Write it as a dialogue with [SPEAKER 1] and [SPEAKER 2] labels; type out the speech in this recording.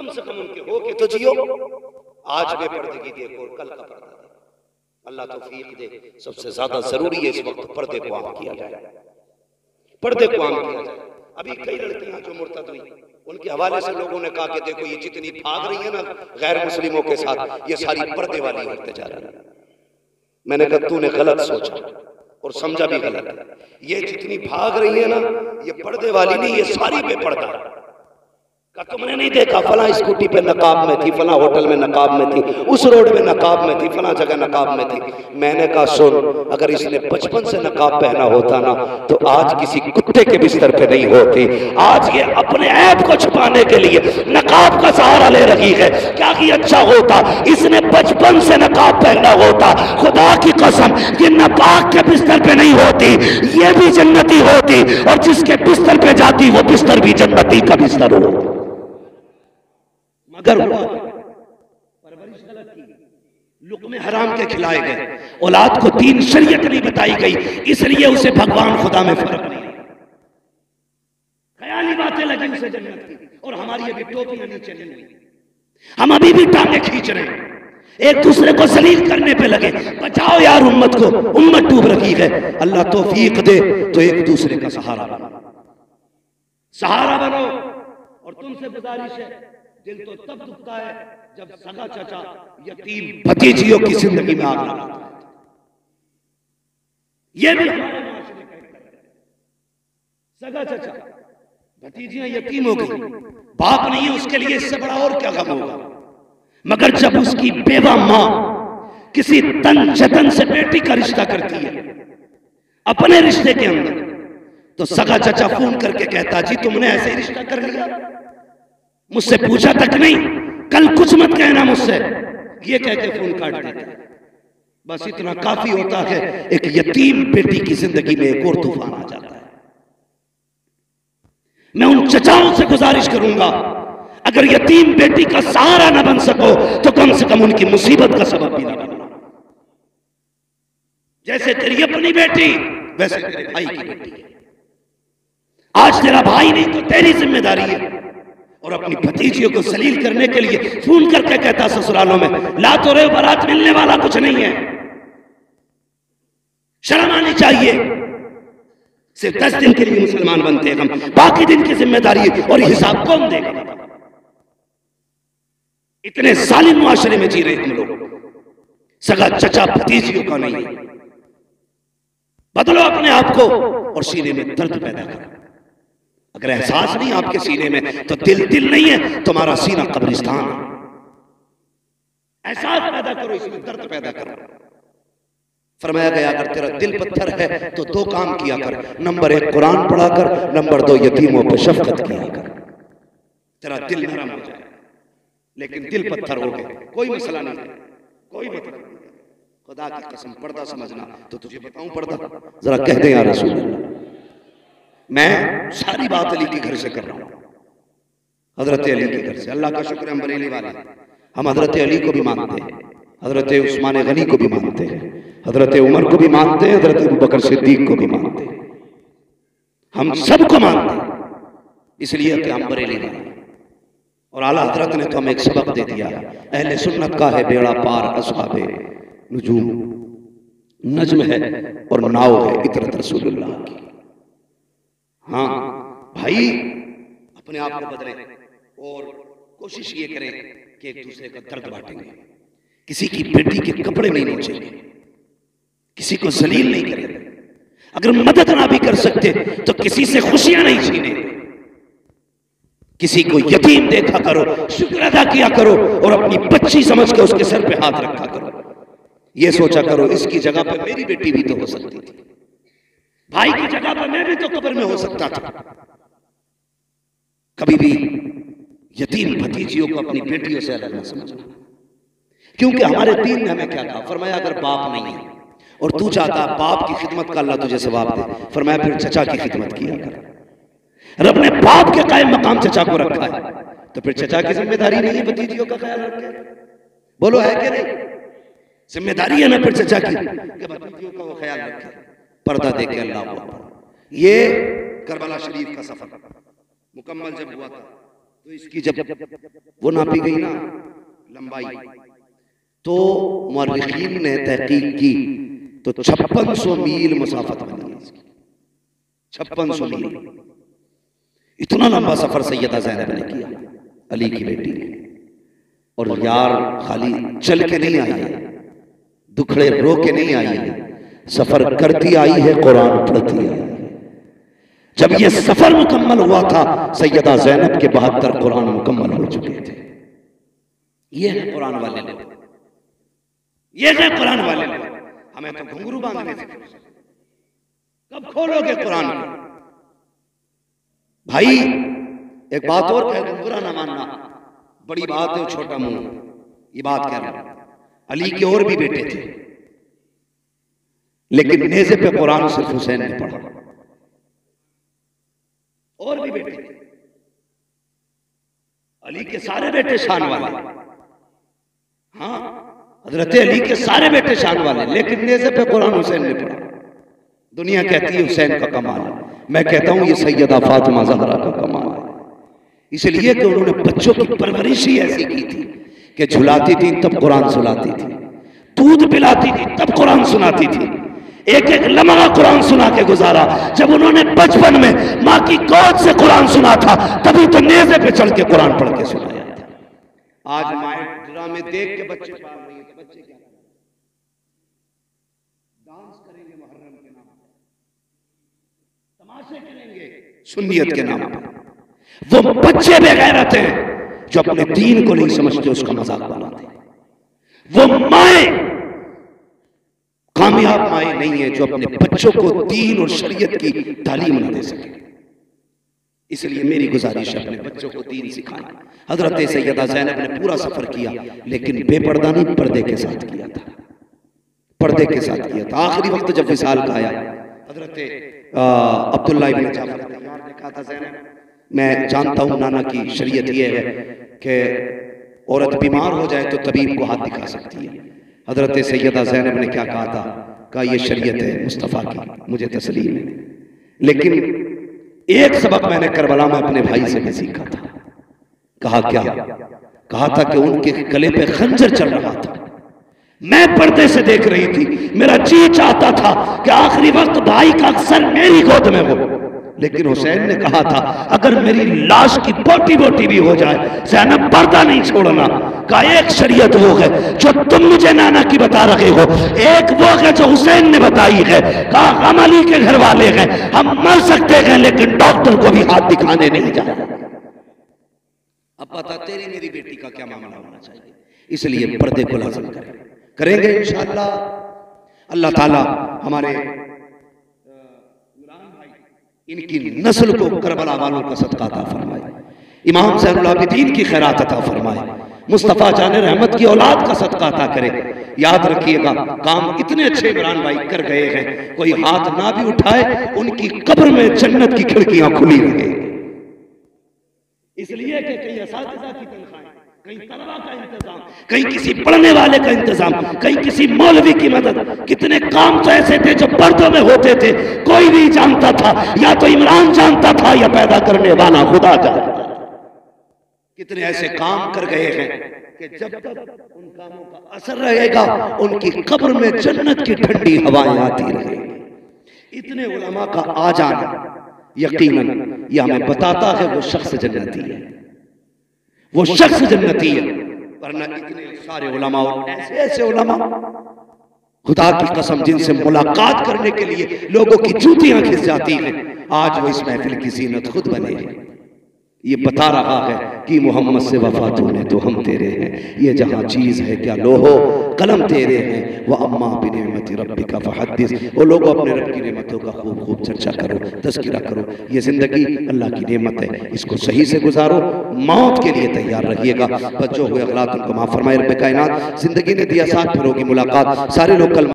[SPEAKER 1] कम से कम उनके हो के तो जियो। आज बेपर्दगी देखो और कल का पर्दा देखो। अल्लाह तौफीक दे। सबसे ज्यादा जरूरी है इस वक्त पर्दे को आम किया जाए, पर्दे को आम किया जाए। अभी कई लड़कियां जो मुर्तद हुई, उनके हवाले से लोगों ने कहा कि देखो ये जितनी भाग रही है ना गैर मुस्लिमों के साथ, ये सारी पर्दे वाली होते जा रही है। मैंने कहा तूने गलत सोचा और समझा भी गलत है। ये जितनी भाग रही है ना ये पर्दे वाली नहीं, ये सारी बेपर्दा है। का तुमने नहीं देखा फला स्कूटी पे नकाब में थी, फला होटल में नकाब में थी, उस रोड में नकाब में थी, फला जगह नकाब में थी। मैंने कहा सुन, अगर इसने बचपन से नकाब पहना होता ना तो आज किसी कुत्ते के बिस्तर पे नहीं होती। आज ये अपने ऐब को छुपाने के लिए नकाब का सहारा ले रही है। क्या कि अच्छा होता इसने बचपन से नकाब पहना होता, खुदा की कसम ये नापाक के बिस्तर पे नहीं होती, ये भी जन्नती होती, और जिसके बिस्तर पे जाती वो बिस्तर भी जन्नती का बिस्तर होता। मगर हुआ परवरिश गलत की, लुक़्मे हराम के खिलाए गए, औलाद को तीन शरीयत नहीं बताई गई, इसलिए उसे भगवान खुदा में फर्क नहीं। ख्याली बातें लगी उसे जन्नत की, और हमारी अभी टोपियां नीचे नहीं हुई, हम अभी भी टांगे खींच रहे हैं, एक दूसरे को जलील करने पे लगे। बचाओ यार उम्मत को, उम्मत डूब रही है। अल्लाह तौफीक दे तो एक दूसरे का सहारा बनो, सहारा बनो। और तुमसे गुजारिश है, दिल तो तब दुखता है जब सगा चाचा यतीम भतीजियों की जिंदगी में आग लगाता है। ये भी हमारे माशरे का एक है। सगा चाचा भतीजियां यतीम हो गई, बाप नहीं है उसके लिए, इससे बड़ा और क्या गम होगा। मगर जब उसकी बेवा मां किसी तन जतन से बेटी का रिश्ता करती है अपने रिश्ते के अंदर, तो सगा चाचा फोन करके कहता जी तुमने ऐसे ही रिश्ता कर लिया, मुझसे पूछा तक नहीं, कल कुछ मत कहना मुझसे, ये कह के फोन काट देता। बस इतना काफी होता है, एक यतीम बेटी की जिंदगी में एक और तूफान आ जाता है। मैं उन चचाओं से गुजारिश करूंगा, अगर यतीम बेटी का सहारा न बन सको तो कम से कम उनकी मुसीबत का सबब भी न बनना। जैसे तेरी अपनी बेटी वैसे तेरे भाई की बेटी है। आज तेरा भाई नहीं तो तेरी जिम्मेदारी है। और अपनी भतीजियों को सलील करने के लिए फोन करके कहता ससुरालों में ला तो रहे बारात, मिलने वाला कुछ नहीं है। शर्म आनी चाहिए। सिर्फ 10 दिन के लिए मुसलमान बनते हैं हम, बाकी दिन की जिम्मेदारी और हिसाब कौन देगा? इतने जालिम मुआशरे में जी रहे हम लोग, सगा चचा भतीजियों का नहीं। बदलो अपने आप को और सीने में दर्द पैदा करो। अगर एहसास नहीं आपके सीने में तो दिल नहीं है, तुम्हारा सीना कब्रिस्तान है। एहसास पैदा करो, इसमें दर्द पैदा करो। फरमाया गया अगर तेरा दिल पत्थर है तो 2 काम किया कर, नंबर 1 कुरान पढ़ा कर, नंबर 2 यतीमों पर शफकत किया कर। तेरा दिल नरम हो जाए। लेकिन दिल पत्थर हो गए, कोई मसला नहीं, कोई मतलब नहीं। खुदा की कसम पर्दा समझना तो तुझे बताऊं पर्दा, जरा कह दे या रसूल अल्लाह। मैं सारी बात अली के घर से कर रहा हूं, हजरत अली के घर से। अल्लाह का शुक्र हम बरेली वाले, हम हजरत अली को भी मानते हैं, हजरत उस्मान गनी को भी मानते हैं, हजरत उमर को भी मानते हैं, हजरत अबू बकर सिद्दीक को भी मानते हैं, हम सबको मानते हैं, इसलिए कि हम बरेली वाले। और आला हजरत ने तो हमें एक सबक दे दिया, अहले सुन्नत का है बेड़ा पार, अस्हाबे नुजूम नज्म है और नाव है इतरत रसूलुल्लाह की। हाँ भाई, अपने आप को बदलें और कोशिश ये करें कि एक दूसरे का दर्द बांटेंगे, किसी की बेटी के कपड़े नहीं नोचेंगे, किसी को जलील नहीं करेंगे, अगर मदद ना भी कर सकते तो किसी से खुशियां नहीं छीनेंगे, किसी को यतीम देखा करो, शुक्र अदा किया करो और अपनी बच्ची समझ के उसके सर पे हाथ रखा करो। ये सोचा करो इसकी जगह पर मेरी बेटी भी तो हो सकती थी, भाई की जगह पर मैं भी तो कब्र में हो सकता था। कभी भी यतीम भतीजियों को अपनी बेटियों से अलग न समझना, क्योंकि हमारे दीन ने हमें क्या कहा, फरमाया अगर बाप नहीं है और तू चाहता बाप की खिदमत का अल्लाह तुझे सवाब दे, फरमाया फिर चचा की खिदमत किया कर। रब ने बाप के कायम मकाम चचा को रखा है, तो फिर चचा की जिम्मेदारी नहीं है भतीजियों का ख्याल रखे? बोलो है कि नहीं? जिम्मेदारी है ना फिर चचा की कि भतीजियों का वो ख्याल रखे, पर्दा देके अल्लाह को। ये करबला शरीफ का सफर मुकम्मल जब हुआ था तो इसकी जब वो नापी गई ना लंबाई, तो मुअर्रिखीन ने तहकीक की तो 5600 मील मुसाफत बनी है इसकी, 5600 मील। इतना लंबा सफर सैयदा ज़ैनब ने किया, अली की बेटी ने। और यार खाली चल के नहीं आई है, दुखड़े रो के नहीं आई है, सफर करती आई है, कुरान पढ़ती आई है। जब ये सफर मुकम्मल हुआ था, सैयदा ज़ैनब के 72 कुरान मुकम्मल हो चुके थे। ये है कुरान वाले लोग, ये है कुरान वाले लोग। हमें तो घुंघरू बांधने से कब खोलोगे कुरान को? भाई एक बात और कह दूं, बुरा ना मानना, बड़ी बात है, छोटा मुंह, ये बात कह रहा हूं। अली के और भी बेटे थे, लेकिन नेज़े पे कुरान सिर्फ हुसैन ने पढ़ा। और भी बेटे थे, अली के सारे बेटे शान वाले, हाँ हजरत अली के सारे बेटे शान वाले, लेकिन नेज़े पे कुरान हुसैन ने पढ़ा। दुनिया कहती है हुसैन का कमाल है, मैं कहता हूं ये सैयदा फातिमा ज़हरा का कमाल है। इसलिए कि उन्होंने बच्चों की परवरिश ही ऐसी की थी कि झुलाती थी तब कुरान सुनाती थी, दूध पिलाती थी तब कुरान सुनाती थी, एक एक लम्हा कुरान सुना के गुजारा। जब उन्होंने बचपन में माँ की गोद से कुरान सुना था, तभी तो नेज़े पे चढ़ के कुरान पढ़ के सुनाया था। आज माएँ ड्रामे देख के बच्चे पाल रही है, तो बच्चे क्या डांस करेंगे मुहर्रम के नाम पर, तमाशे करेंगे सुन्नियत के नाम पर। वो बच्चे बेगैरत हैं जो अपने दीन को नहीं समझते, उसका मजाक बनाते। वो माए कामयाब माए नहीं है जो अपने बच्चों को दीन और शरीयत की तालीम न दे सके। इसलिए मेरी गुजारिश है, अपने बच्चों को दीन सिखाएं। हजरत सैयदा ज़ैनब ने पूरा सफर किया, लेकिन बेपर्दा नहीं, पर्दे के साथ किया था, पर्दे के साथ किया था। आखिरी वक्त जब विसाल का आया, हजरत अब्दुल्लाह इब्न जाफर ने कहा था, ज़ैनब मैं जानता हूं नाना की शरीयत यह है कि औरत बीमार हो जाए तो तबीब को हाथ दिखा सकती है। हजरत सैयदा ज़ैनब ने क्या कहा था? कहा यह शरीयत है मुस्तफ़ा की, मुझे तस्लीम है, लेकिन एक सबक मैंने करबला में अपने भाई से भी सीखा था। कहा क्या? कहा था कि उनके गले पे खंजर चल रहा था, मैं पर्दे से देख रही थी, मेरा जी चाहता था कि आखिरी वक्त भाई का अक्सर मेरी गोद में हो, लेकिन हुसैन ने कहा था अगर मेरी लाश की बोटी बोटी भी हो जाए ज़ैनब पर्दा नहीं छोड़ना। का एक शरीयत वो है जो तुम मुझे नाना की बता रहे हो, एक वो है जो हुसैन ने बताई है। कहा हम अली के घर वाले हैं, हम मर सकते हैं लेकिन डॉक्टर को भी हाथ दिखाने नहीं जाए। अब पता तेरी मेरी बेटी का क्या मामला होना चाहिए, इसलिए पर्दे को लाज़िम करेंगे इंशाअल्लाह। अल्लाह ताला हमारे इनकी नस्ल को करबला वालों का सदका अता फरमाए, इमाम ज़ैनुल आबिदीन की खैरात अता फरमाए, मुस्तफ़ा जान रहमत की औलाद का सदका अता करे। याद रखिएगा, काम इतने अच्छे इमरान भाई कर गए हैं, कोई हाथ ना भी उठाए उनकी कब्र में जन्नत की खिड़कियां खुली रहे। इसलिए कि कहीं असातिज़ा की तनख्वाहें, कहीं तलबा का इंतजाम, कहीं किसी पढ़ने वाले का इंतजाम, कहीं किसी मौलवी की मदद। कितने काम तो ऐसे थे जो पर्दों में होते थे, कोई नहीं जानता था, या तो इमरान जानता था या पैदा करने वाला खुदा जानता था। कितने ऐसे काम कर गए हैं कि जब तक उन कामों का असर रहेगा उनकी कब्र में जन्नत की ठंडी हवाएं आती रहेंगी। इतने उलमा का आ जाना यकीनन यह हमें बताता है वो शख्स जन्नती है, वो शख्स जन्नती है। वरना इतने सारे उलमा और ऐसे ऐसे उलमा खुदा की कसम जिनसे मुलाकात करने के लिए लोगों की जूतियां खिंच जाती हैं, आज वो इस महफिल की जीनत खुद बने हैं। ये बता रहा है कि मोहम्मद से वफा तूने तो हम तेरे हैं, ये जहाँ चीज़ है क्या लोहो कलम तेरे हैं, वह अम्मा बिनिअमति रब्बिका फहद्दिस। वो लोग अपने रब की नेमतों का खूब खूब चर्चा करो, तज़किरा करो। ये ज़िंदगी अल्लाह की नेमत है, इसको सही से गुजारो, मौत के लिए तैयार रहिएगा। बच्चों हुए अगलात उनको माफ़ फरमाए रब्बे कायनात। ज़िंदगी ने दिया साथ, फिर होगी मुलाकात। सारे लोग कल